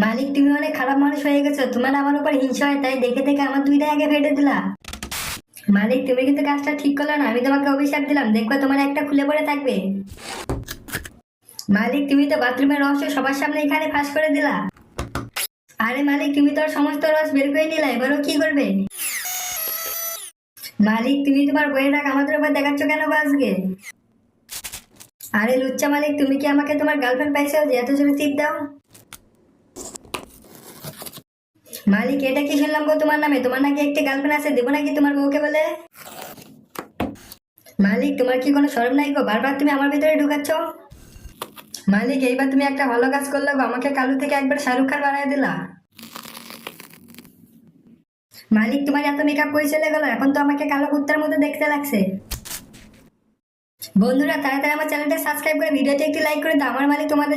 মালিক, তুমি অনেক খারাপ মানুষ হয়ে গেছো। তোমার আমার উপর হিংসা হয়, তাই দেখে দেখে আমার দুইটা আগে ফেটে দিলা। মালিক, তুমি কিন্তু কাজটা ঠিক করলে না। আমি তোমাকে অভিশাপ দিলাম, দেখবা তোমার একটা খুলে পড়ে থাকবে। মালিক, তুমি তো বাথরুমের রহস্য সবার সামনে এখানে ফাঁস করে দিলা। আরে মালিক, তুমি তো ওর সমস্ত রস বের করে নিলা, এবারও কি করবে? মালিক, তুমি তোমার বইয়ের রাগ আমাদের উপর দেখাচ্ছ কেন গো আজকে? আরে লুচ্চা মালিক, তুমি কি আমাকে তোমার গার্লফ্রেন্ড পাইছো যে এত জোরে টিপ দাও? মালিক, এটা কি শুনলাম গো তোমার নামে? তোমার নাকি একটা গার্লফ্রেন্ড আছে, দেবো নাকি তোমার বউকে বলে? মালিক, তোমার কি কোনো শরম নাই গো? বারবার তুমি আমার ভিতরে ঢুকাচ্ছ। মালিক, এইবার তুমি একটা ভালো কাজ করলে গো, আমাকে কালু থেকে একবার শাহরুখ খান বানায় দিলা। মালিক, তোমার এত মেকআপ করে চলে গেল, এখন তো আমাকে কালো কুত্তার মতো দেখতে লাগছে। বন্ধুরা, তাড়াতাড়ি আমার চ্যানেলটা সাবস্ক্রাইব করে ভিডিওতে একটি লাইক করে দাও। আমার মালিক তোমাদের